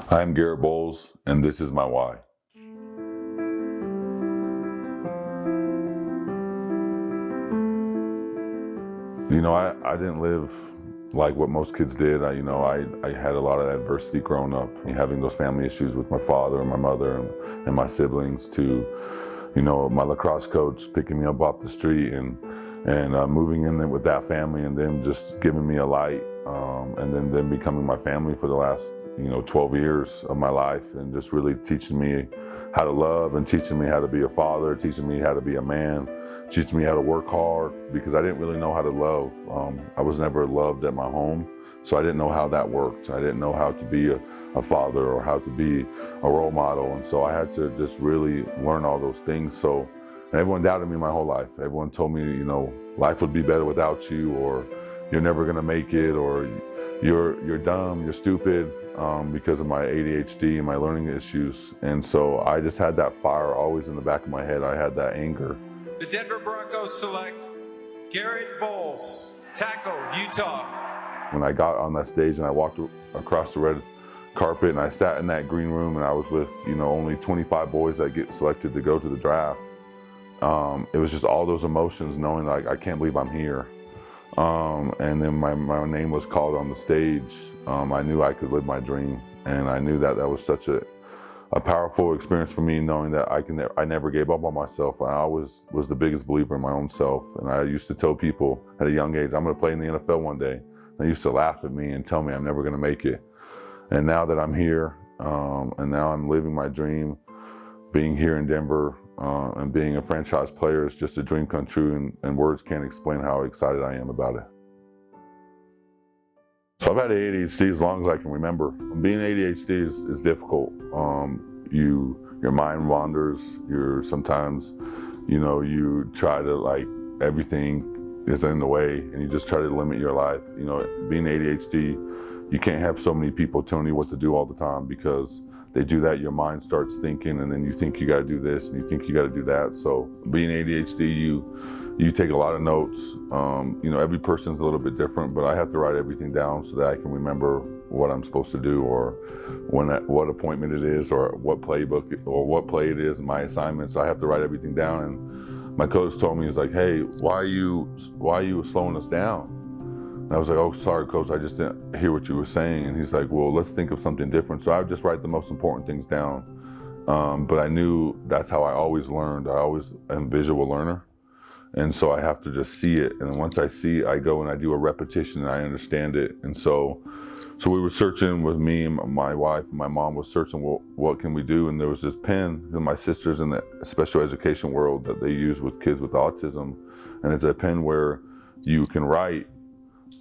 I am Garett Bolles, and this is my why. I didn't live like what most kids did. I had a lot of adversity growing up, having those family issues with my father and my mother and my siblings, to, my lacrosse coach picking me up off the street and moving in there with that family, and then just giving me a light, and then them becoming my family for the last 12 years of my life, and just really teaching me how to love, and teaching me how to be a father, teaching me how to be a man, teaching me how to work hard, because I didn't really know how to love. I was never loved at my home, so I didn't know how that worked. I didn't know how to be a father or how to be a role model, and so I had to just really learn all those things. So everyone doubted me my whole life. Everyone told me, life would be better without you, or you're never gonna make it, or you're dumb, you're stupid, because of my ADHD and my learning issues. And so I just had that fire always in the back of my head. I had that anger. The Denver Broncos select Garett Bolles, tackle, Utah. When I got on that stage and I walked across the red carpet and I sat in that green room, and I was with, only 25 boys that get selected to go to the draft. It was just all those emotions, knowing like, I can't believe I'm here. And then my name was called on the stage. I knew I could live my dream, and I knew that was such a powerful experience for me, knowing that I never gave up on myself. I always was the biggest believer in my own self, and I used to tell people at a young age, I'm going to play in the NFL one day. They used to laugh at me and tell me I'm never going to make it. And now that I'm here, and now I'm living my dream, being here in Denver, and being a franchise player is just a dream come true, and words can't explain how excited I am about it. So I've had ADHD as long as I can remember. Being ADHD is difficult. Your mind wanders. Sometimes, you try to, everything is in the way, and you just try to limit your life. Being ADHD, you can't have so many people telling you what to do all the time, because they do that, your mind starts thinking, and then you think you got to do this, and you think you got to do that. So being ADHD, you take a lot of notes. Every person's a little bit different, but I have to write everything down so that I can remember what I'm supposed to do, or what appointment it is, or what playbook, or what play it is, my assignments. I have to write everything down. And my coach told me, he's like, hey, why are you slowing us down? And I was like, oh, sorry, coach, I just didn't hear what you were saying. And he's like, well, let's think of something different. So I would just write the most important things down. But I knew that's how I always learned. I always am a visual learner. And so I have to just see it. And then once I see it, I go and I do a repetition, and I understand it. And so we were searching with me, and my wife and my mom was searching, well, what can we do? And there was this pen that my sister's in the special education world that they use with kids with autism. And it's a pen where you can write.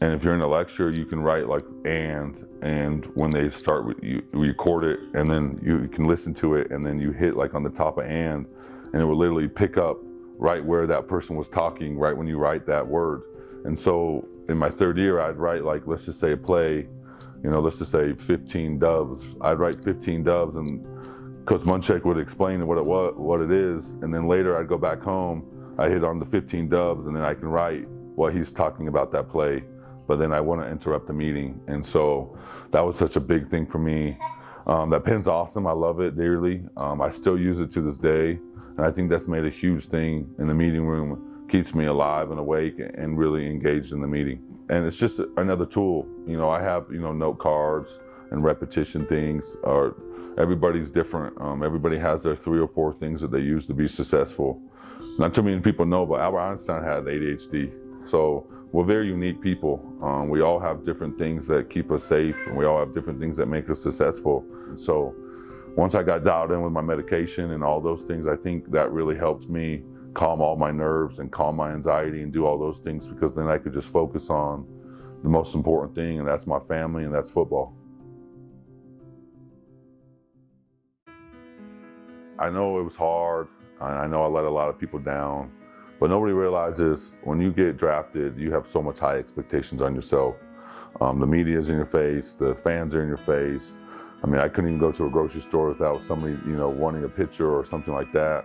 And if you're in a lecture, you can write like and when they start, you record it, and then you can listen to it, and then you hit like on the top of and it will literally pick up right where that person was talking, right when you write that word. And so in my third year, I'd write, like, let's just say a play, let's just say 15 doves. I'd write 15 doves, and Coach Munchak would explain what it is. And then later I'd go back home, I hit on the 15 doves, and then I can write what he's talking about that play. But then I want to interrupt the meeting. And so that was such a big thing for me. That pen's awesome. I love it dearly. I still use it to this day. And I think that's made a huge thing in the meeting room. Keeps me alive and awake and really engaged in the meeting. And it's just another tool. I have, note cards and repetition things. Everybody's different. Everybody has their 3 or 4 things that they use to be successful. Not too many people know, but Albert Einstein had ADHD. So we're very unique people. We all have different things that keep us safe, and we all have different things that make us successful. So once I got dialed in with my medication and all those things, I think that really helped me calm all my nerves and calm my anxiety and do all those things, because then I could just focus on the most important thing, and that's my family, and that's football. I know it was hard. I know I let a lot of people down. But nobody realizes when you get drafted, you have so much high expectations on yourself. The media's in your face, the fans are in your face. I mean, I couldn't even go to a grocery store without somebody, wanting a picture or something like that.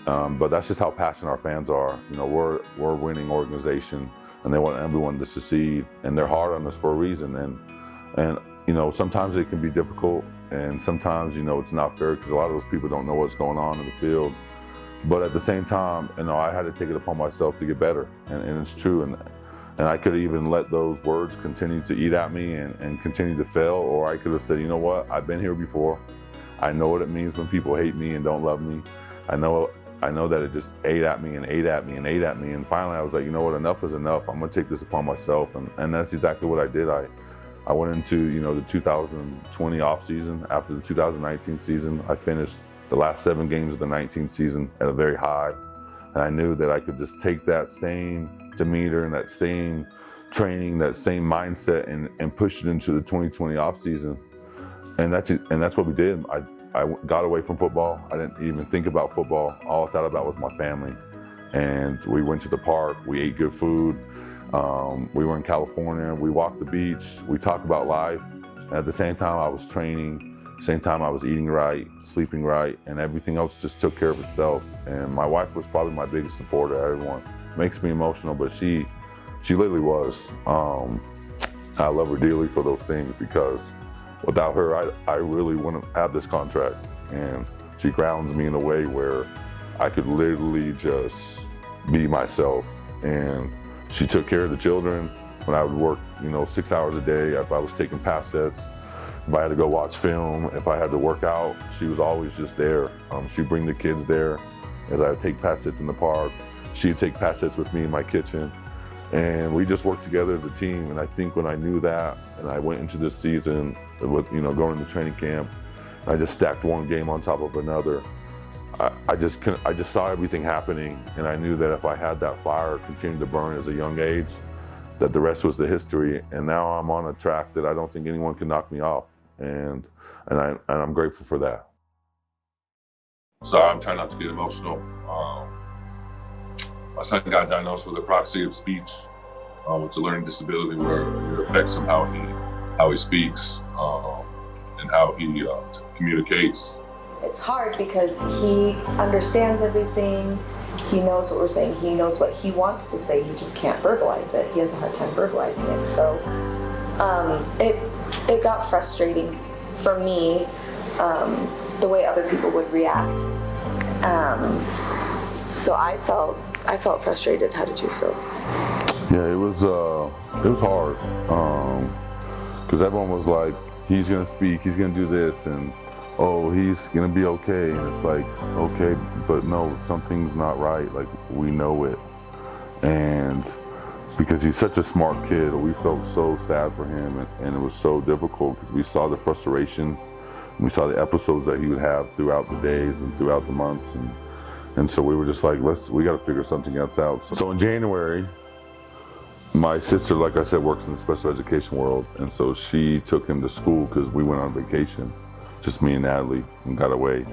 But that's just how passionate our fans are. We're a winning organization, and they want everyone to succeed, and they're hard on us for a reason. And you know, sometimes it can be difficult, and sometimes, you know, it's not fair because a lot of those people don't know what's going on in the field. But at the same time, you know, I had to take it upon myself to get better, and it's true. And I could even let those words continue to eat at me and continue to fail, or I could have said, you know what, I've been here before. I know what it means when people hate me and don't love me. I know that it just ate at me and ate at me and ate at me. And finally I was like, you know what, enough is enough. I'm gonna take this upon myself. And that's exactly what I did. I went into, you know, the 2020 off season. After the 2019 season, I finished the last 7 games of the 19 season at a very high. And I knew that I could just take that same demeanor and that same training, that same mindset, and push it into the 2020 off season. And that's what we did. I got away from football. I didn't even think about football. All I thought about was my family. And we went to the park, we ate good food. We were in California, we walked the beach, we talked about life. And at the same time I was training, same time I was eating right, sleeping right, and everything else just took care of itself. And my wife was probably my biggest supporter. Everyone makes me emotional, but she literally was. I love her dearly for those things, because without her, I really wouldn't have this contract. And she grounds me in a way where I could literally just be myself. And she took care of the children when I would work, you know, 6 hours a day. If I was taking pass sets, if I had to go watch film, if I had to work out, she was always just there. She'd bring the kids there as I would take pass sets in the park. She'd take pass sets with me in my kitchen. And we just worked together as a team. And I think when I knew that, and I went into this season with, you know, going into training camp, I just stacked one game on top of another. I just saw everything happening, and I knew that if I had that fire continue to burn as a young age, that the rest was the history. And now I'm on a track that I don't think anyone can knock me off, and I'm grateful for that. So I'm trying not to get emotional. My son got diagnosed with apraxia of speech. It's a learning disability where it affects him how he speaks and how he communicates. It's hard because he understands everything. He knows what we're saying. He knows what he wants to say. He just can't verbalize it. He has a hard time verbalizing it. So it got frustrating for me, the way other people would react. So I felt frustrated. How did you feel? Yeah, it was hard, because everyone was like, he's gonna speak, he's gonna do this, and oh, he's gonna be okay. And it's like, okay, but no, something's not right. Like, we know it. And because he's such a smart kid, we felt so sad for him, and it was so difficult because we saw the frustration, and we saw the episodes that he would have throughout the days and throughout the months, and so we were just like, we got to figure something else out. So in January, my sister, like I said, works in the special education world, and so she took him to school because we went on vacation, just me and Natalie, and got away.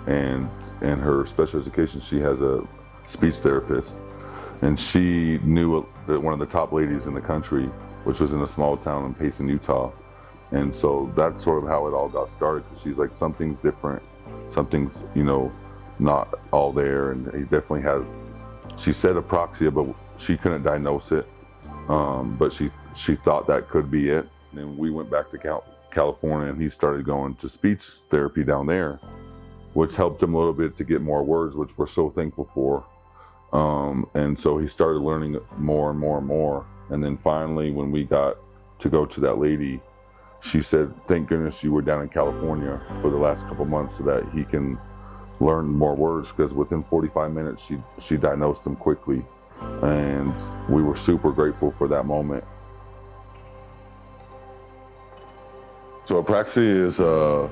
And in her special education, she has a speech therapist, and she knew that one of the top ladies in the country, which was in a small town in Payson, Utah. And so that's sort of how it all got started. She's like, something's different, something's, you know, not all there. And he definitely has, she said apraxia, but she couldn't diagnose it. But she thought that could be it. And then we went back to California, and he started going to speech therapy down there, which helped him a little bit to get more words, which we're so thankful for. And so he started learning more and more and more. And then finally, when we got to go to that lady, she said, thank goodness you were down in California for the last couple months so that he can learn more words, because within 45 minutes, she diagnosed him quickly. And we were super grateful for that moment. So apraxia is a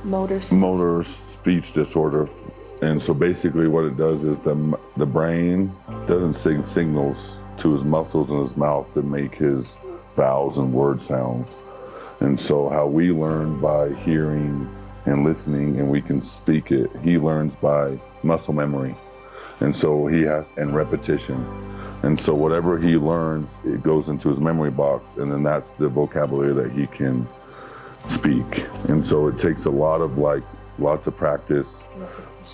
motor speech disorder. And so basically what it does is the brain doesn't send signals to his muscles in his mouth to make his vowels and word sounds. And so how we learn by hearing and listening, and we can speak it, he learns by muscle memory. And so and repetition. And so whatever he learns, it goes into his memory box, and then that's the vocabulary that he can speak. And so it takes lots of practice,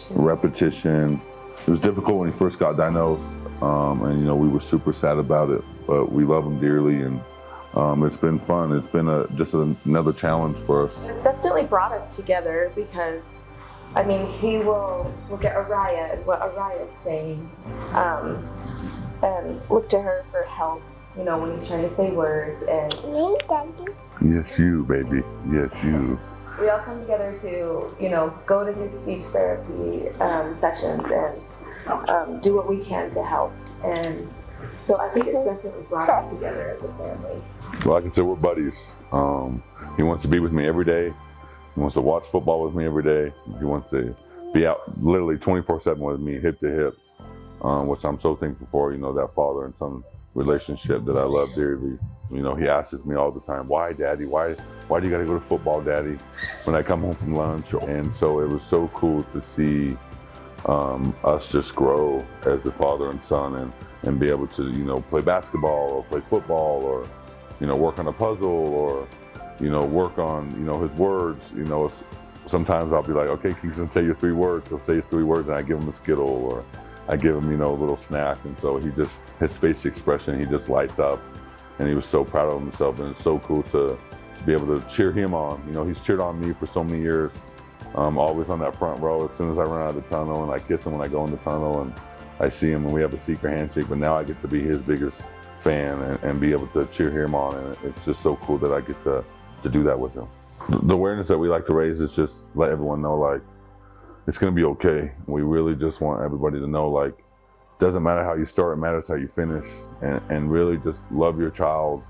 repetition. It was difficult when he first got diagnosed, and we were super sad about it, but we love him dearly, and It's been fun. It's been just another challenge for us. It's definitely brought us together because, I mean, he will look at Araya and what Araya's saying, and look to her for help, you know, when he's trying to say words. And Yes, you, baby. Yes, you. we all come together to, you know, go to his speech therapy sessions and do what we can to help. And so I think it's definitely brought us together as a family. Well, I can say we're buddies. He wants to be with me every day. He wants to watch football with me every day. He wants to be out literally 24/7 with me, hip to hip, which I'm so thankful for, you know, that father and son relationship that I love dearly. You know, he asks me all the time, why, Daddy? Why do you got to go to football, Daddy, when I come home from lunch? And so it was so cool to see us just grow as a father and son and be able to, you know, play basketball or play football or, you know, work on a puzzle or, you know, work on, you know, his words. You know, sometimes I'll be like, okay, Kingston, say your 3 words. He'll say his 3 words and I give him a Skittle or I give him, you know, a little snack. And so his face expression, he just lights up and he was so proud of himself. And it's so cool to be able to cheer him on. You know, he's cheered on me for so many years. Always on that front row as soon as I run out of the tunnel, and I kiss him when I go in the tunnel, and I see him and we have a secret handshake. But now I get to be his biggest fan and be able to cheer him on, and it's just so cool that I get to do that with him. The awareness that we like to raise is just let everyone know, like, it's going to be okay. We really just want everybody to know, like, it doesn't matter how you start, it matters how you finish, and really just love your child.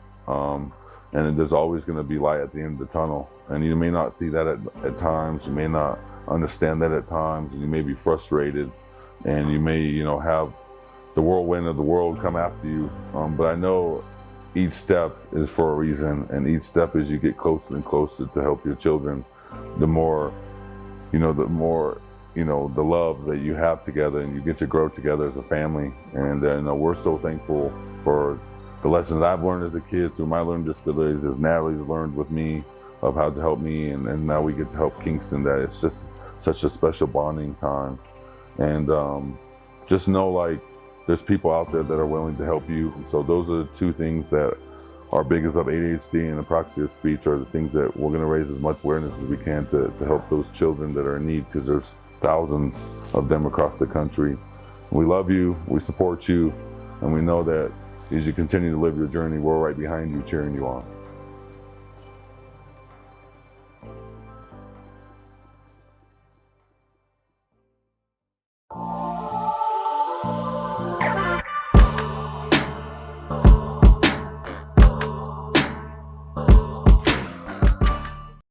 And there's always going to be light at the end of the tunnel. And you may not see that at times, you may not understand that at times, and you may be frustrated, and you may, you know, have the whirlwind of the world come after you. But I know each step is for a reason, and each step as you get closer and closer to help your children, the more, you know, the love that you have together, and you get to grow together as a family. And you know, we're so thankful for the lessons I've learned as a kid through my learning disabilities, as Natalie's learned with me of how to help me, and now we get to help Kingston. That it's just such a special bonding time. And just know, like, there's people out there that are willing to help you. So those are the 2 things that are biggest of ADHD and apraxia of speech, are the things that we're going to raise as much awareness as we can to help those children that are in need, because there's thousands of them across the country. We love you, we support you, and we know that as you continue to live your journey, we're right behind you, cheering you on.